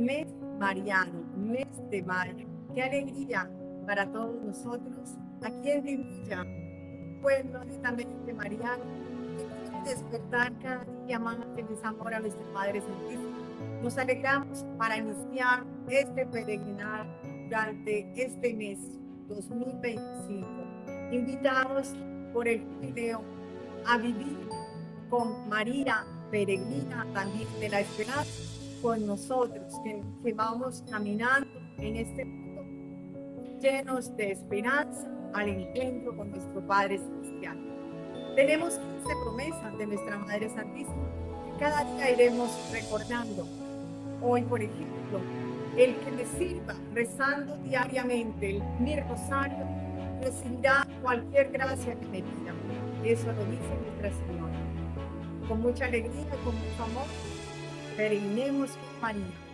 mes mariano, mes de mayo. Qué alegría para todos nosotros aquí en Villa, pueblo netamente mariano, que quiere despertar cada día más en amor a nuestra Madre Santísima. Nos alegramos para iniciar este peregrinar durante este mes 2025. Invitados por el jubileo a vivir con María Peregrina, también de la esperanza, con nosotros, que vamos caminando en este mundo llenos de esperanza al encuentro con nuestro Padre Celestial. Tenemos 15 promesas de nuestra Madre Santísima que cada día iremos recordando. Hoy, por ejemplo, el que me sirva rezando diariamente mi rosario recibirá cualquier gracia que me pida. Eso lo dice Nuestra Señora. Con mucha alegría, con mucho amor, peregrinemos con María.